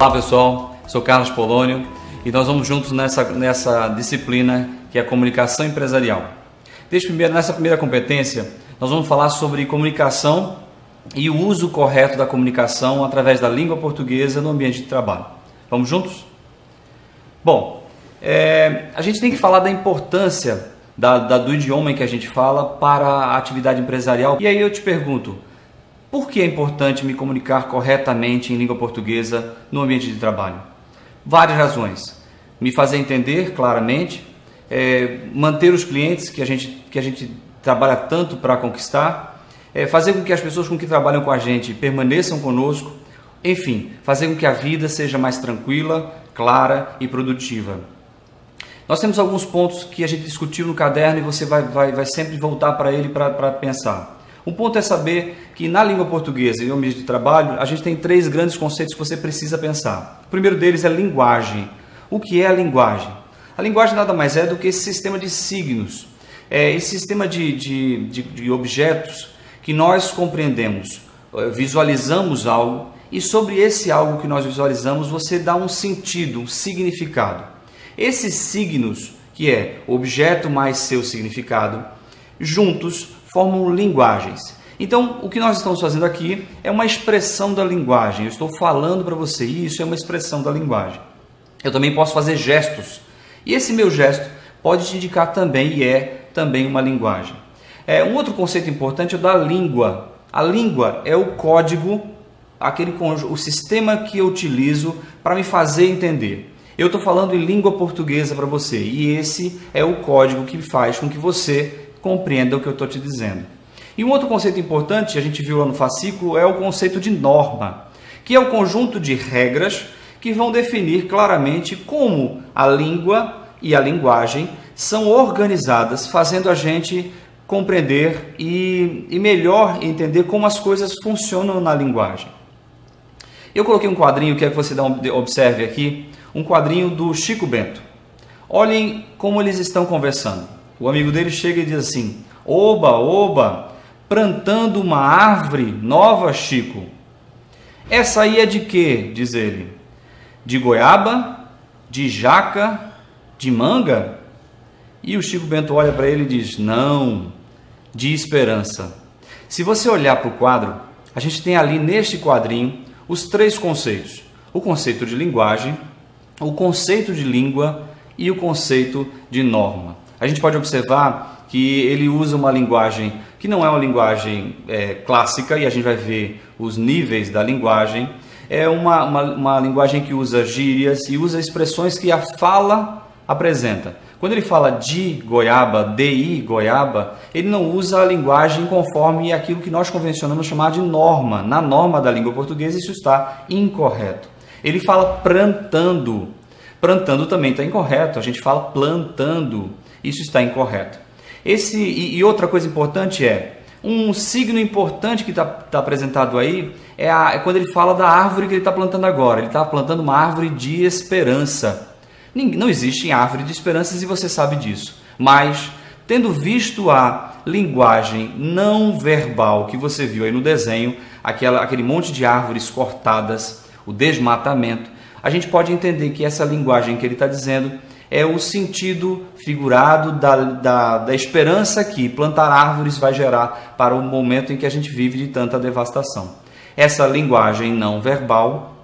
Olá pessoal, sou Carlos Polônio e nós vamos juntos nessa disciplina que é a comunicação empresarial. Nessa primeira competência, nós vamos falar sobre comunicação e o uso correto da comunicação através da língua portuguesa no ambiente de trabalho. Vamos juntos? Bom, a gente tem que falar da importância do idioma em que a gente fala para a atividade empresarial. E aí eu te pergunto, por que é importante me comunicar corretamente em língua portuguesa no ambiente de trabalho? Várias razões. Me fazer entender claramente, manter os clientes que a gente trabalha tanto para conquistar, fazer com que as pessoas com que trabalham com a gente permaneçam conosco, enfim, fazer com que a vida seja mais tranquila, clara e produtiva. Nós temos alguns pontos que a gente discutiu no caderno e você vai sempre voltar para ele para pensar. Um ponto é saber que na língua portuguesa e no ambiente de trabalho, a gente tem 3 grandes conceitos que você precisa pensar. O primeiro deles é linguagem. O que é a linguagem? A linguagem nada mais é do que esse sistema de signos, esse sistema de objetos que nós compreendemos, visualizamos algo e sobre esse algo que nós visualizamos você dá um sentido, um significado. Esses signos, que é objeto mais seu significado, juntos formam linguagens. Então, o que nós estamos fazendo aqui é uma expressão da linguagem. Eu estou falando para você, isso é uma expressão da linguagem. Eu também posso fazer gestos. E esse meu gesto pode te indicar também, e é também uma linguagem. Um outro conceito importante é o da língua. A língua é o código, o sistema que eu utilizo para me fazer entender. Eu estou falando em língua portuguesa para você, e esse é o código que faz com que você compreenda o que eu estou te dizendo. E um outro conceito importante, a gente viu lá no fascículo, é o conceito de norma, que é o conjunto de regras que vão definir claramente como a língua e a linguagem são organizadas, fazendo a gente compreender e melhor entender como as coisas funcionam na linguagem. Eu coloquei um quadrinho, quero que você observe aqui, um quadrinho do Chico Bento. Olhem como eles estão conversando. O amigo dele chega e diz assim: "Oba, oba, plantando uma árvore nova, Chico. Essa aí é de quê?", diz ele. "De goiaba? De jaca? De manga?" E o Chico Bento olha para ele e diz: "Não, de esperança." Se você olhar para o quadro, a gente tem ali neste quadrinho os 3 conceitos. O conceito de linguagem, o conceito de língua e o conceito de norma. A gente pode observar que ele usa uma linguagem que não é uma linguagem clássica, e a gente vai ver os níveis da linguagem. É uma linguagem que usa gírias e usa expressões que a fala apresenta. Quando ele fala de goiaba, de goiaba, ele não usa a linguagem conforme aquilo que nós convencionamos chamar de norma. Na norma da língua portuguesa isso está incorreto. Ele fala plantando. Plantando também está incorreto. A gente fala plantando. Isso está incorreto. E outra coisa importante um signo importante que está apresentado aí é quando ele fala da árvore que ele está plantando agora. Ele está plantando uma árvore de esperança. Não existe árvore de esperanças e você sabe disso. Mas, tendo visto a linguagem não verbal que você viu aí no desenho, aquele monte de árvores cortadas, o desmatamento, a gente pode entender que essa linguagem que ele está dizendo é o sentido figurado da esperança que plantar árvores vai gerar para o momento em que a gente vive de tanta devastação. Essa linguagem não verbal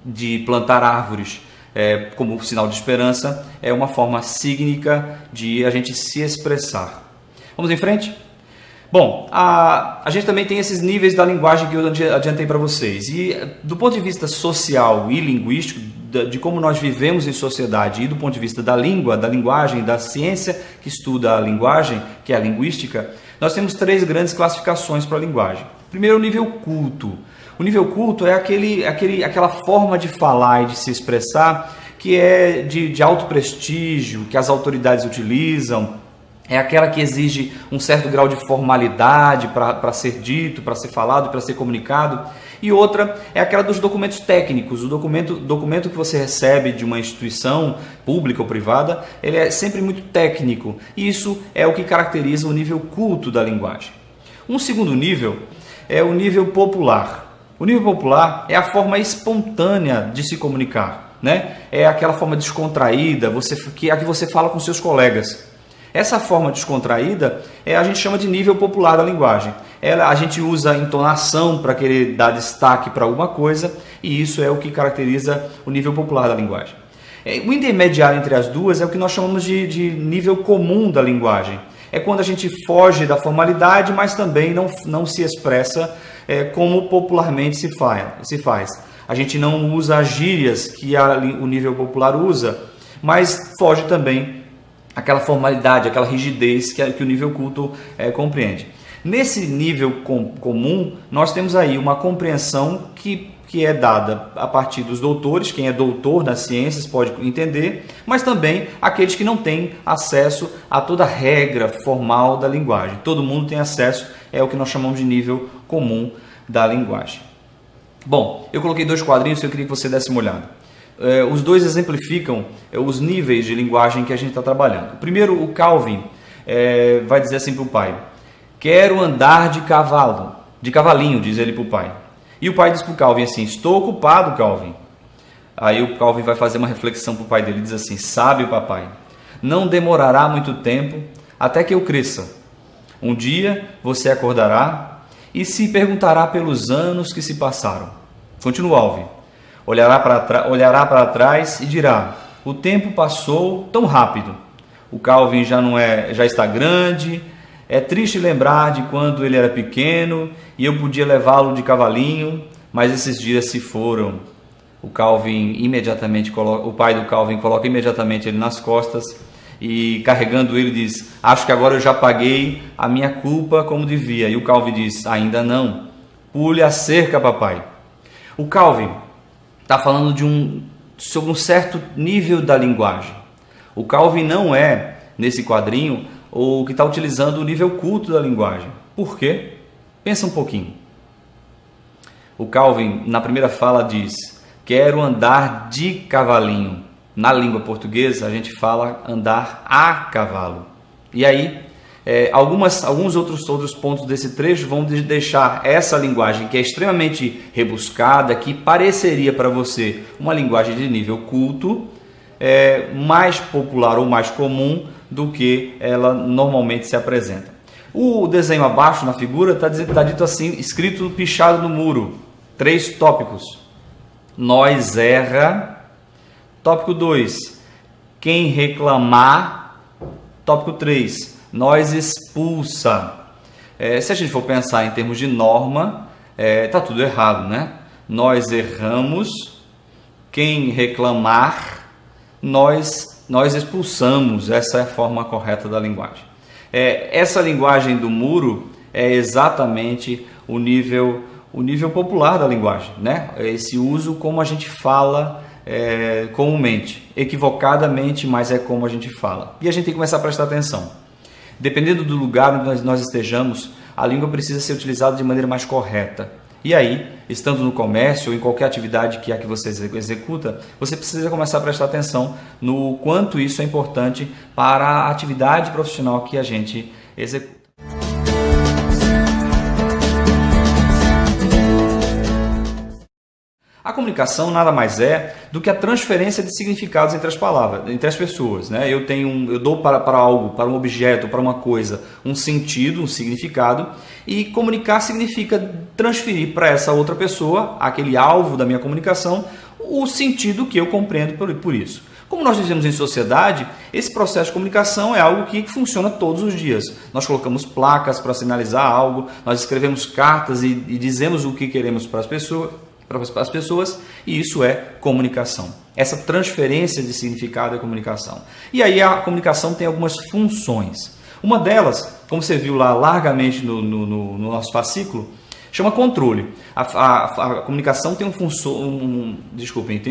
de plantar árvores como sinal de esperança é uma forma sígnica de a gente se expressar. Vamos em frente? Bom, a gente também tem esses níveis da linguagem que eu adiantei para vocês. E do ponto de vista social e linguístico, de como nós vivemos em sociedade, e do ponto de vista da língua, da linguagem, da ciência que estuda a linguagem, que é a linguística, nós temos 3 grandes classificações para a linguagem. Primeiro, o nível culto. O nível culto é aquela forma de falar e de se expressar que é de alto prestígio, que as autoridades utilizam. É aquela que exige um certo grau de formalidade para ser dito, para ser falado, para ser comunicado. E outra é aquela dos documentos técnicos. O documento que você recebe de uma instituição pública ou privada, ele é sempre muito técnico. E isso é o que caracteriza o nível culto da linguagem. Um segundo nível é o nível popular. O nível popular é a forma espontânea de se comunicar, né? É aquela forma descontraída, a que você fala com seus colegas. Essa forma descontraída a gente chama de nível popular da linguagem. A gente usa entonação para querer dar destaque para alguma coisa, e isso é o que caracteriza o nível popular da linguagem. O intermediário entre as duas é o que nós chamamos de nível comum da linguagem. É quando a gente foge da formalidade, mas também não se expressa como popularmente se faz. A gente não usa as gírias que o nível popular usa, mas foge também aquela formalidade, aquela rigidez que o nível culto compreende. Nesse nível comum, nós temos aí uma compreensão que é dada a partir dos doutores. Quem é doutor nas ciências pode entender, mas também aqueles que não têm acesso a toda a regra formal da linguagem. Todo mundo tem acesso, é o que nós chamamos de nível comum da linguagem. Bom, eu coloquei 2 quadrinhos que eu queria que você desse uma olhada. Os dois exemplificam os níveis de linguagem que a gente está trabalhando. Primeiro, o Calvin vai dizer assim para o pai: quero andar de cavalinho, diz ele para o pai. E o pai diz para o Calvin assim: estou ocupado, Calvin. Aí o Calvin vai fazer uma reflexão para o pai dele e diz assim: sabe, papai, não demorará muito tempo até que eu cresça. Um dia você acordará e se perguntará pelos anos que se passaram. Continua Alvin. Olhará para trás e dirá: o tempo passou tão rápido. O Calvin já está grande. É triste lembrar de quando ele era pequeno e eu podia levá-lo de cavalinho, mas esses dias se foram. O pai do Calvin coloca imediatamente ele nas costas e, carregando ele, diz: acho que agora eu já paguei a minha culpa como devia. E o Calvin diz: ainda não. Pule a cerca, papai. O Calvin está falando sobre um certo nível da linguagem. O Calvin não é, nesse quadrinho, o que está utilizando o nível culto da linguagem. Por quê? Pensa um pouquinho. O Calvin, na primeira fala, diz: quero andar de cavalinho. Na língua portuguesa, a gente fala andar a cavalo. E aí, alguns outros pontos desse trecho vão deixar essa linguagem, que é extremamente rebuscada, que pareceria para você uma linguagem de nível culto, mais popular ou mais comum do que ela normalmente se apresenta. O desenho abaixo na figura está dito assim, escrito pichado no muro: 3 tópicos. Nós erra. Tópico 2, quem reclamar. Tópico 3, nós expulsa. Se a gente for pensar em termos de norma, está tudo errado, né? Nós erramos, quem reclamar, nós expulsamos. Essa é a forma correta da linguagem. Essa linguagem do muro é exatamente o nível popular da linguagem, né? Esse uso como a gente fala comumente, equivocadamente, mas é como a gente fala. E a gente tem que começar a prestar atenção. Dependendo do lugar onde nós estejamos, a língua precisa ser utilizada de maneira mais correta. E aí, estando no comércio ou em qualquer atividade que você executa, você precisa começar a prestar atenção no quanto isso é importante para a atividade profissional que a gente executa. A comunicação nada mais é do que a transferência de significados entre as palavras, entre as pessoas, né? Eu dou para algo, para um objeto, para uma coisa, um sentido, um significado, e comunicar significa transferir para essa outra pessoa, aquele alvo da minha comunicação, o sentido que eu compreendo por isso. Como nós vivemos em sociedade, esse processo de comunicação é algo que funciona todos os dias. Nós colocamos placas para sinalizar algo, nós escrevemos cartas e dizemos o que queremos para as pessoas, e isso é comunicação. Essa transferência de significado é comunicação. E aí a comunicação tem algumas funções. Uma delas, como você viu lá largamente no nosso fascículo, chama controle. A comunicação tem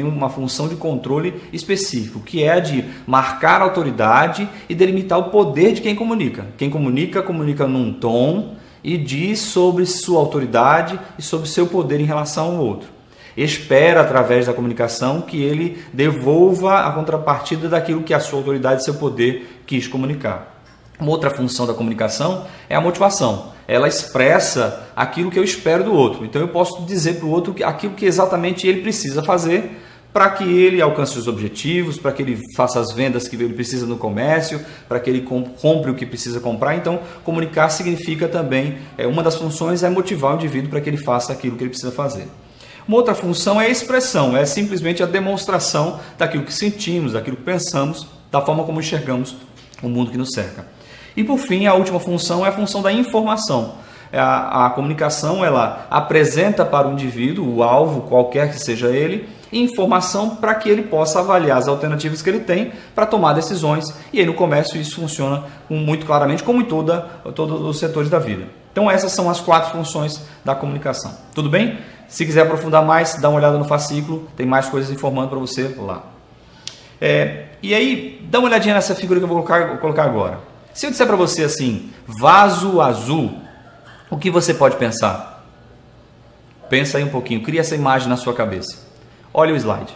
uma função de controle específico, que é a de marcar a autoridade e delimitar o poder de quem comunica. Quem comunica num tom e diz sobre sua autoridade e sobre seu poder em relação ao outro. Espera, através da comunicação, que ele devolva a contrapartida daquilo que a sua autoridade e seu poder quis comunicar. Uma outra função da comunicação é a motivação. ela expressa aquilo que eu espero do outro. Então eu posso dizer para o outro aquilo que exatamente ele precisa fazer para que ele alcance os objetivos, para que ele faça as vendas que ele precisa no comércio, para que ele compre o que precisa comprar. Então, comunicar significa também, uma das funções é motivar o indivíduo para que ele faça aquilo que ele precisa fazer. Uma outra função é a expressão, é simplesmente a demonstração daquilo que sentimos, daquilo que pensamos, da forma como enxergamos o mundo que nos cerca. E por fim, a última função é a função da informação. A comunicação, ela apresenta para o indivíduo, o alvo, qualquer que seja ele, informação para que ele possa avaliar as alternativas que ele tem para tomar decisões. E aí no comércio isso funciona muito claramente, como em todos os setores da vida. Então essas são as 4 funções da comunicação. Tudo bem? Se quiser aprofundar mais, dá uma olhada no fascículo, tem mais coisas informando para você lá. E aí, dá uma olhadinha nessa figura que eu vou colocar agora. Se eu disser para você assim, vaso azul, o que você pode pensar? Pensa aí um pouquinho, cria essa imagem na sua cabeça. Olha o slide.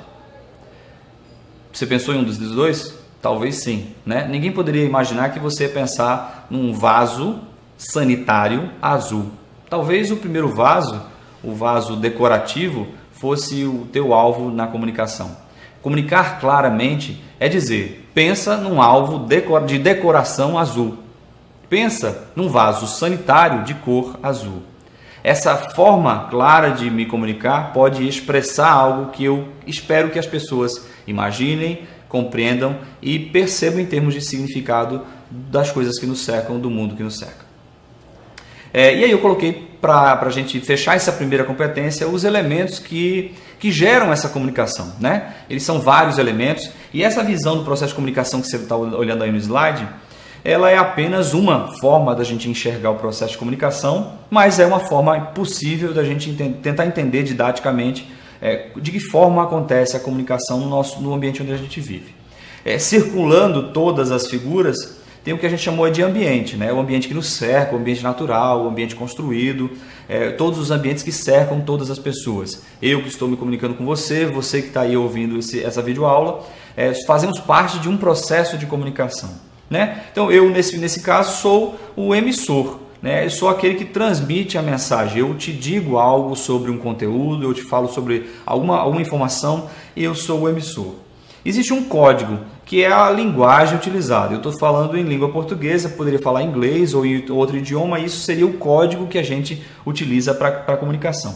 Você pensou em um dos dois? Talvez sim, né? Ninguém poderia imaginar que você ia pensar num vaso sanitário azul. Talvez o primeiro vaso, o vaso decorativo, fosse o teu alvo na comunicação. Comunicar claramente é dizer, pensa num alvo de decoração azul. Pensa num vaso sanitário de cor azul. Essa forma clara de me comunicar pode expressar algo que eu espero que as pessoas imaginem, compreendam e percebam em termos de significado das coisas que nos cercam, do mundo que nos cerca. E aí eu coloquei para a gente fechar essa primeira competência os elementos que geram essa comunicação, né? Eles são vários elementos e essa visão do processo de comunicação que você está olhando aí no slide, ela é apenas uma forma da gente enxergar o processo de comunicação, mas é uma forma possível da gente tentar entender didaticamente de que forma acontece a comunicação no ambiente onde a gente vive. Circulando todas as figuras, tem o que a gente chamou de ambiente, né? O ambiente que nos cerca, o ambiente natural, o ambiente construído, todos os ambientes que cercam todas as pessoas. Eu que estou me comunicando com você, você que está aí ouvindo essa videoaula, fazemos parte de um processo de comunicação, né? Então eu nesse caso sou o emissor, né? Eu sou aquele que transmite a mensagem. Eu te digo algo sobre um conteúdo, eu te falo sobre alguma informação e eu sou o emissor. Existe um código que é a linguagem utilizada. Eu estou falando em língua portuguesa, poderia falar inglês ou em outro idioma, isso seria o código que a gente utiliza para a comunicação.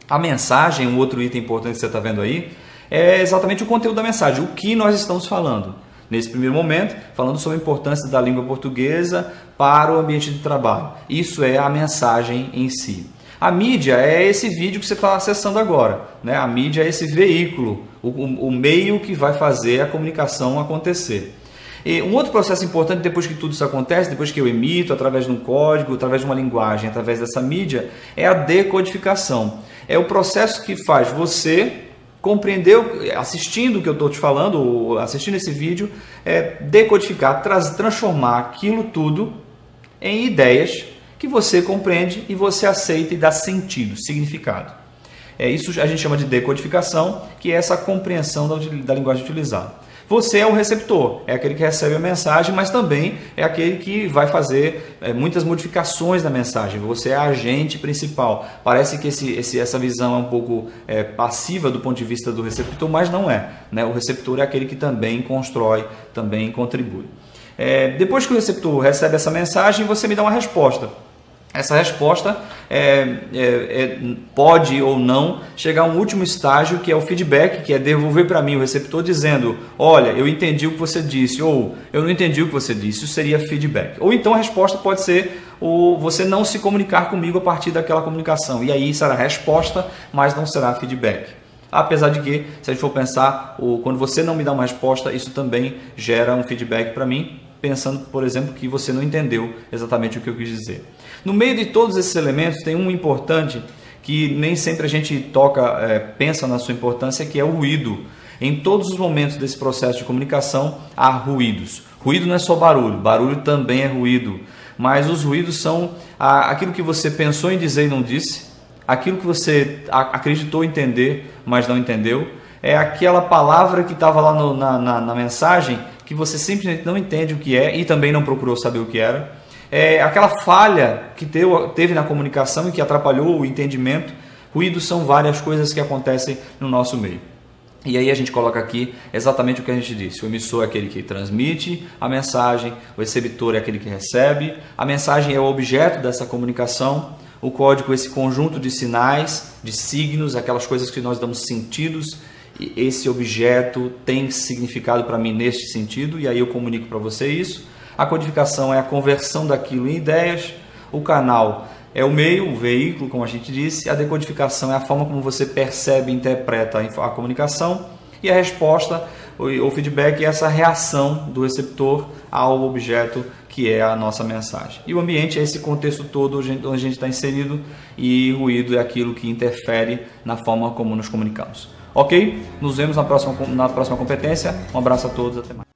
A mensagem, um outro item importante que você está vendo aí, é exatamente o conteúdo da mensagem, o que nós estamos falando. Nesse primeiro momento, falando sobre a importância da língua portuguesa para o ambiente de trabalho. Isso é a mensagem em si. A mídia é esse vídeo que você está acessando agora, né? A mídia é esse veículo, o meio que vai fazer a comunicação acontecer. E um outro processo importante depois que tudo isso acontece, depois que eu emito, através de um código, através de uma linguagem, através dessa mídia, é a decodificação. É o processo que faz você compreender, assistindo o que eu estou te falando, assistindo esse vídeo, decodificar, transformar aquilo tudo em ideias que você compreende e você aceita e dá sentido, significado. Isso a gente chama de decodificação, que é essa compreensão da linguagem utilizada. Você é o receptor, é aquele que recebe a mensagem, mas também é aquele que vai fazer muitas modificações na mensagem. Você é a agente principal. Parece que essa visão é um pouco passiva do ponto de vista do receptor, mas não é, né? O receptor é aquele que também constrói, também contribui. Depois que o receptor recebe essa mensagem, você me dá uma resposta. Essa resposta pode ou não chegar a um último estágio, que é o feedback, que é devolver para mim o receptor dizendo: olha, eu entendi o que você disse, ou eu não entendi o que você disse. Isso seria feedback. Ou então a resposta pode ser você não se comunicar comigo a partir daquela comunicação. E aí será resposta, mas não será feedback. Apesar de que, se a gente for pensar, quando você não me dá uma resposta, isso também gera um feedback para mim, pensando, por exemplo, que você não entendeu exatamente o que eu quis dizer. No meio de todos esses elementos, tem um importante que nem sempre a gente pensa na sua importância, que é o ruído. Em todos os momentos desse processo de comunicação, há ruídos. Ruído não é só barulho, barulho também é ruído. Mas os ruídos são aquilo que você pensou em dizer e não disse, aquilo que você acreditou entender, mas não entendeu, é aquela palavra que estava lá na mensagem, que você simplesmente não entende o que é e também não procurou saber o que era. aquela falha que teve na comunicação e que atrapalhou o entendimento. Ruídos são várias coisas que acontecem no nosso meio. E aí a gente coloca aqui exatamente o que a gente disse. O emissor é aquele que transmite a mensagem, o receptor é aquele que recebe, a mensagem é o objeto dessa comunicação, o código é esse conjunto de sinais, de signos, aquelas coisas que nós damos sentidos, e esse objeto tem significado para mim neste sentido, e aí eu comunico para você isso. A codificação é a conversão daquilo em ideias, o canal é o meio, o veículo, como a gente disse, a decodificação é a forma como você percebe e interpreta a comunicação, e a resposta, o feedback, é essa reação do receptor ao objeto que é a nossa mensagem. E o ambiente é esse contexto todo onde a gente está inserido, e ruído é aquilo que interfere na forma como nos comunicamos. Ok? Nos vemos na próxima competência. Um abraço a todos, até mais.